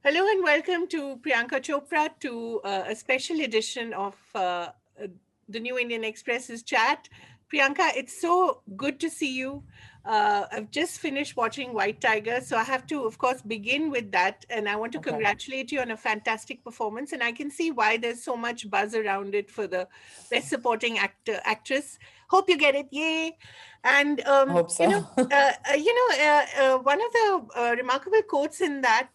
Hello and welcome to Priyanka Chopra to a special edition of the New Indian Express's chat. Priyanka, it's so good to see you. I've just finished watching White Tiger, so I have to, of course, begin with that. And I want to Okay. congratulate you on a fantastic performance. And I can see why there's so much buzz around it for the Best Supporting Actor Actress. Hope you get it, yay! And Hope so. one of the remarkable quotes in that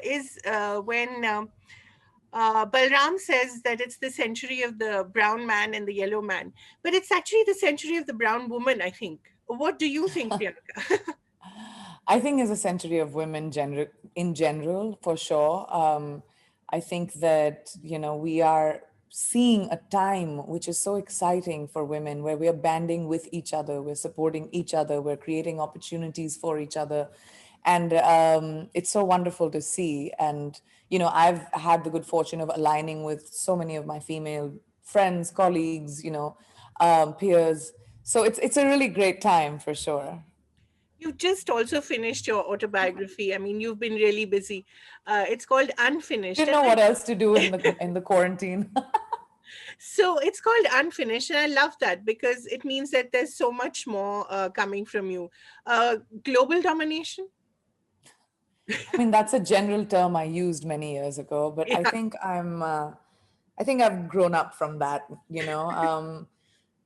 is when Balram says that it's the century of the brown man and the yellow man, but it's actually the century of the brown woman, I think. What do you think, Priyanka? I think it's a century of women in general, for sure. I think that, we are seeing a time which is so exciting for women where we are banding with each other, we're supporting each other, we're creating opportunities for each other. And it's so wonderful to see. And, I've had the good fortune of aligning with so many of my female friends, colleagues, peers. So it's a really great time for sure. You've just also finished your autobiography. I mean, you've been really busy. It's called Unfinished. Didn't And know what else to do in the quarantine. so it's called Unfinished. And I love that because it means that there's so much more coming from you. Global domination? I mean, that's a general term I used many years ago, but I Yeah. think I think I've grown up from that.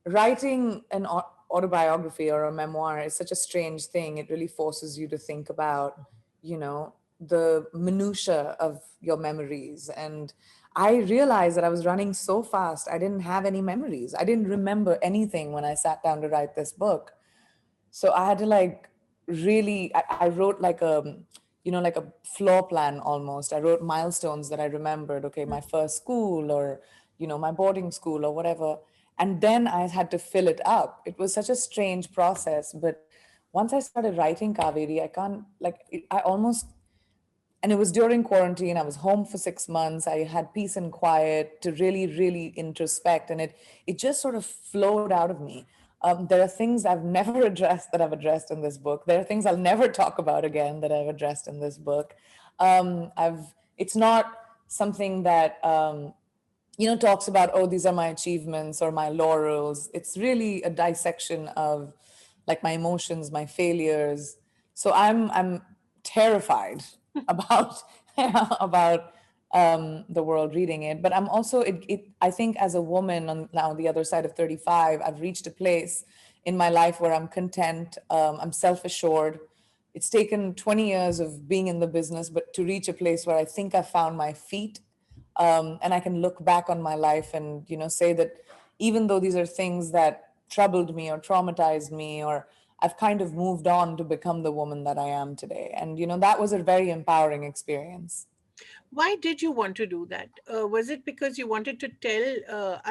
Writing an autobiography or a memoir is such a strange thing. It really forces you to think about, the minutia of your memories. And I realized that I was running so fast, I didn't have any memories. I didn't remember anything when I sat down to write this book. So I had to like really I wrote like like a floor plan almost. I wrote milestones that I remembered. Okay, my first school, or my boarding school, or whatever. And then I had to fill it up. It was such a strange process, but once I started writing Kaveri, I can't like I almost, and it was during quarantine. I was home for 6 months. I had peace and quiet to really really introspect, and it just sort of flowed out of me. There are things I've never addressed that I've addressed in this book. There are things I'll never talk about again that I've addressed in this book. I've It's not something that talks about, oh, these are my achievements or my laurels. It's really a dissection of like my emotions, my failures. So I'm terrified about about the world reading it. But I'm also I think as a woman on now the other side of 35, I've reached a place in my life where I'm content. I'm self-assured. It's taken 20 years of being in the business, but to reach a place where I think I found my feet, and I can look back on my life and say that even though these are things that troubled me or traumatized me, or I've kind of moved on to become the woman that I am today. And that was a very empowering experience. Why did you want to do that? Was it because you wanted to tell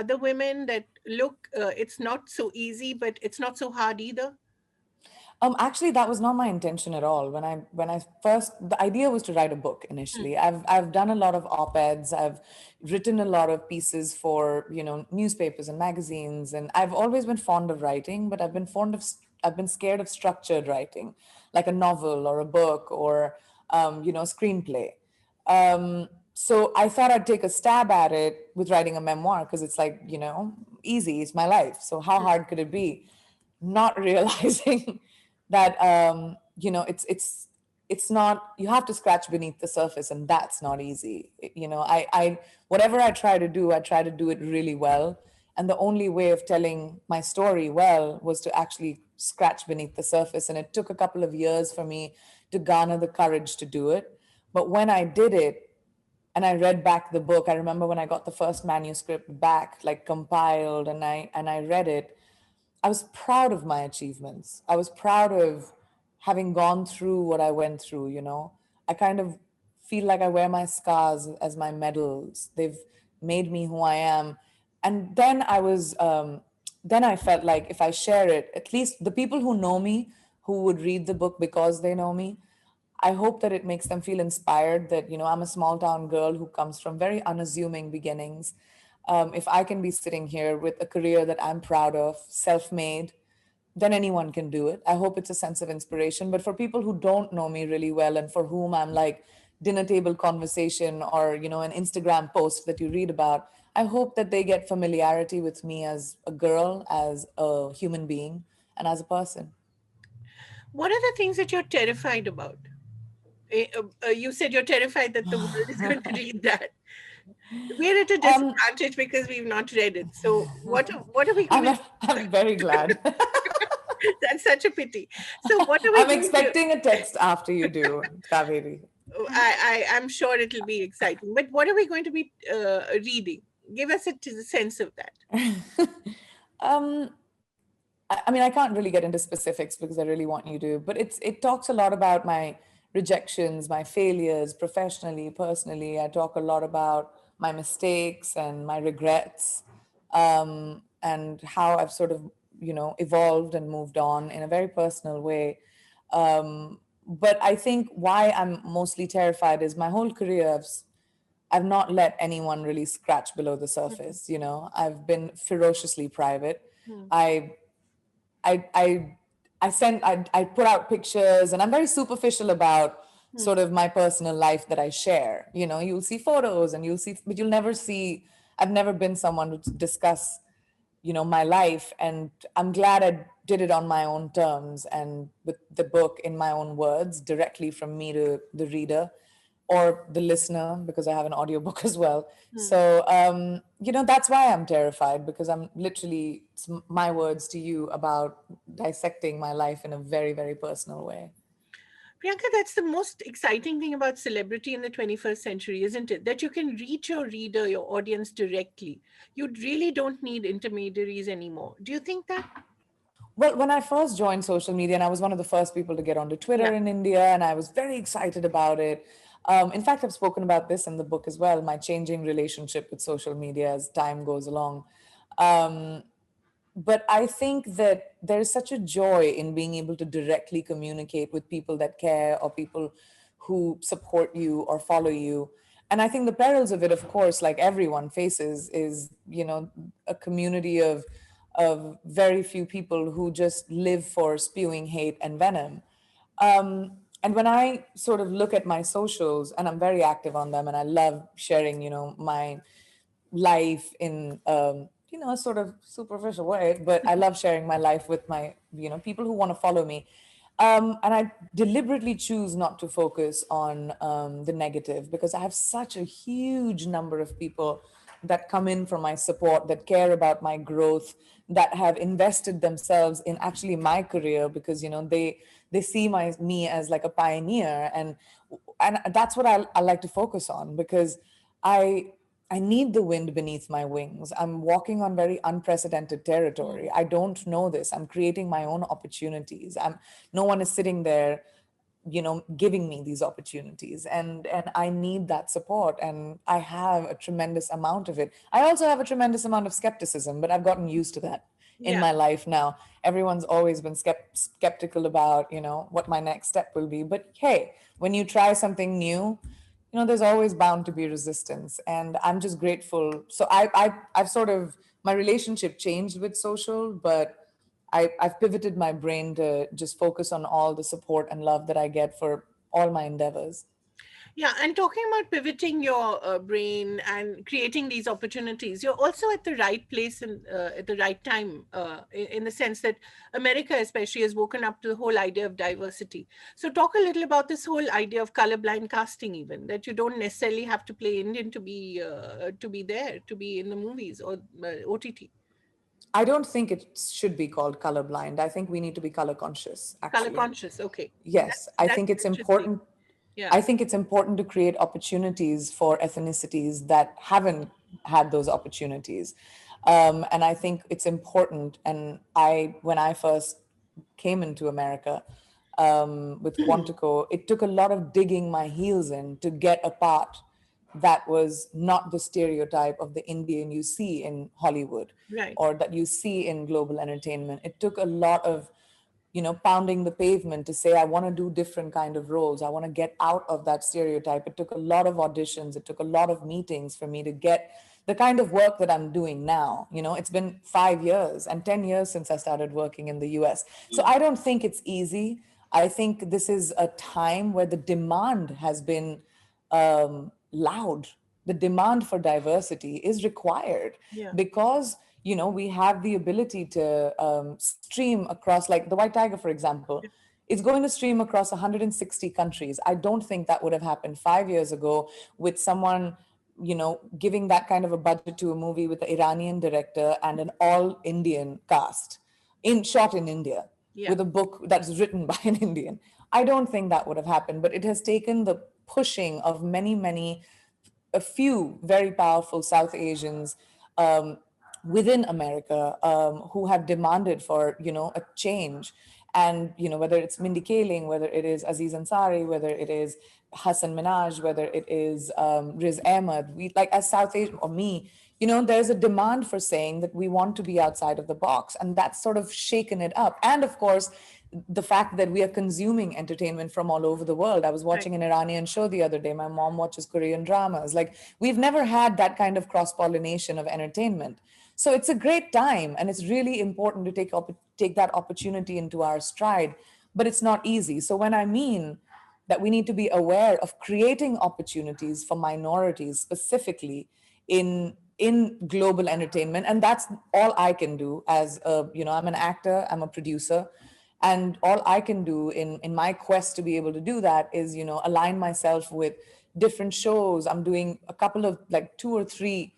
other women that, look, it's not so easy, but it's not so hard either? Actually, that was not my intention at all. When I first, the idea was to write a book Mm. initially. I've done a lot of op-eds. I've written a lot of pieces for newspapers and magazines, and I've always been fond of writing. But I've been scared of structured writing, like a novel or a book or a screenplay. So I thought I'd take a stab at it with writing a memoir because it's like easy. It's my life. So how hard could it be? Not realizing that it's not, you have to scratch beneath the surface, and that's not easy. I whatever I try to do, I try to do it really well, and the only way of telling my story well was to actually scratch beneath the surface. And it took a couple of years for me to garner the courage to do it. But when I did it and I read back the book, I remember when I got the first manuscript back, like compiled, and I read it, I was proud of my achievements. I was proud of having gone through what I went through. I kind of feel like I wear my scars as my medals. They've made me who I am. And then I felt like if I share it, at least the people who know me, who would read the book because they know me, I hope that it makes them feel inspired that, I'm a small town girl who comes from very unassuming beginnings. If I can be sitting here with a career that I'm proud of, self made, then anyone can do it. I hope it's a sense of inspiration. But for people who don't know me really well and for whom I'm like dinner table conversation or, an Instagram post that you read about. I hope that they get familiarity with me as a girl, as a human being, and as a person. What are the things that you're terrified about? You said you're terrified that the world is going to read that. We're at a Um, disadvantage because we've not read it. So what are we going to I'm very glad. That's such a pity. So what are we I'm going to expecting a text after you do, Kaveri. I'm sure it'll be exciting. But what are we going to be reading? Give us sense of that. um, I mean, I can't really get into specifics because I really want you to, but it talks a lot about my rejections, my failures, professionally, personally. I talk a lot about my mistakes and my regrets, and how I've sort of, evolved and moved on in a very personal way. But I think why I'm mostly terrified is my whole career. I've not let anyone really scratch below the Mhm. surface. I've been ferociously private. Hmm. I I I I put out pictures, and I'm very superficial about Hmm. sort of my personal life that I share. You'll see photos and you'll see, but you'll never see. I've never been someone to discuss, my life, and I'm glad I did it on my own terms and with the book in my own words, directly from me to the reader or the listener, because I have an audiobook as well. Hmm. So, that's why I'm terrified, because I'm literally, it's my words to you about dissecting my life in a very, very personal way. Priyanka, that's the most exciting thing about celebrity in the 21st century, isn't it? That you can reach your reader, your audience directly. You really don't need intermediaries anymore. Do you think that? Well, when I first joined social media, and I was one of the first people to get onto Yeah. Twitter in India, and I was very excited about it. In fact, I've spoken about this in the book as well, my changing relationship with social media as time goes along. Um, but I think that there's such a joy in being able to directly communicate with people that care, or people who support you or follow you. And I think the perils of it, of course, like everyone faces, is, a community of very few people who just live for spewing hate and venom. And when I sort of look at my socials, and I'm very active on them, and I love sharing, my life in, a sort of superficial way, but I love sharing my life with my, people who want to follow me. And I deliberately choose not to focus on the negative, because I have such a huge number of people that come in for my support, that care about my growth, that have invested themselves in actually my career, because they see me as like a pioneer, and that's what I like to focus on, because I I need the wind beneath my wings. I'm walking on very unprecedented Hmm. territory. I don't know this. I'm creating my own opportunities. No one is sitting there, giving me these opportunities, and I need that support, and I have a tremendous amount of it. I also have a tremendous amount of skepticism, but I've gotten used to that in Yeah. my life now. Everyone's always been skeptical about, what my next step will be. But hey, when you try something new, there's always bound to be resistance, and I'm just grateful. So I've sort of, my relationship changed with social, but I've pivoted my brain to just focus on all the support and love that I get for all my endeavors. Yeah, and talking about pivoting your brain and creating these opportunities, you're also at the right place and at the right time, in the sense that America, especially, has woken up to the whole idea of diversity. So, talk a little about this whole idea of colorblind casting, even that you don't necessarily have to play Indian to be there, to be in the movies or OTT. I don't think it should be called colorblind. I think we need to be color conscious, Color actually. conscious. Okay, Yes, I that's think it's interesting. important. Yeah. I think it's important to create opportunities for ethnicities that haven't had those opportunities. And I think it's important. And when I first came into America, with Quantico, it took a lot of digging my heels in to get a part that was not the stereotype of the Indian you see in Hollywood Right. or that you see in global entertainment. It took a lot of, pounding the pavement to say, I want to do different kind of roles. I want to get out of that stereotype. It took a lot of auditions. It took a lot of meetings for me to get the kind of work that I'm doing now. It's been 5 years and 10 years since I started working in the US. So Mm. I don't think it's easy. I think this is a time where the demand has been loud. The demand for diversity is required Yeah. because, we have the ability to stream across, like the White Tiger, for example. It's going to stream across 160 countries. I don't think that would have happened 5 years ago with someone, giving that kind of a budget to a movie with an Iranian director and an all Indian cast, shot in India, Yeah. with a book that's written by an Indian. I don't think that would have happened, but it has taken the pushing of many, a few very powerful South Asians within America who have demanded for, a change. And, whether it's Mindy Kaling, whether it is Aziz Ansari, whether it is Hassan Minaj, whether it is Riz Ahmed, we, like, as South Asian, or me, there's a demand for saying that we want to be outside of the box. And that's sort of shaken it up. And of course, the fact that we are consuming entertainment from all over the world. I was Right. watching an Iranian show the other day. My mom watches Korean dramas. Like, we've never had that kind of cross pollination of entertainment. So it's a great time, and it's really important to take that opportunity into our stride. But it's not easy. So when I mean that we need to be aware of creating opportunities for minorities specifically in global entertainment, and that's all I can do. As a, I'm an actor, I'm a producer, and all I can do in my quest to be able to do that is, align myself with different shows. I'm doing a couple of, like, two or three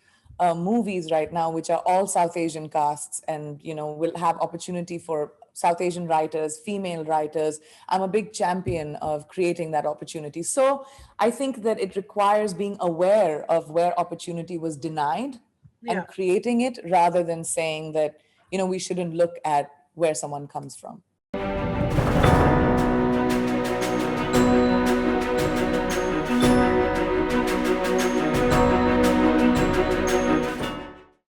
movies right now which are all South Asian casts, and, will have opportunity for South Asian writers, female writers. I'm a big champion of creating that opportunity. So I think that it requires being aware of where opportunity was denied Yeah. and creating it, rather than saying that, we shouldn't look at where someone comes from.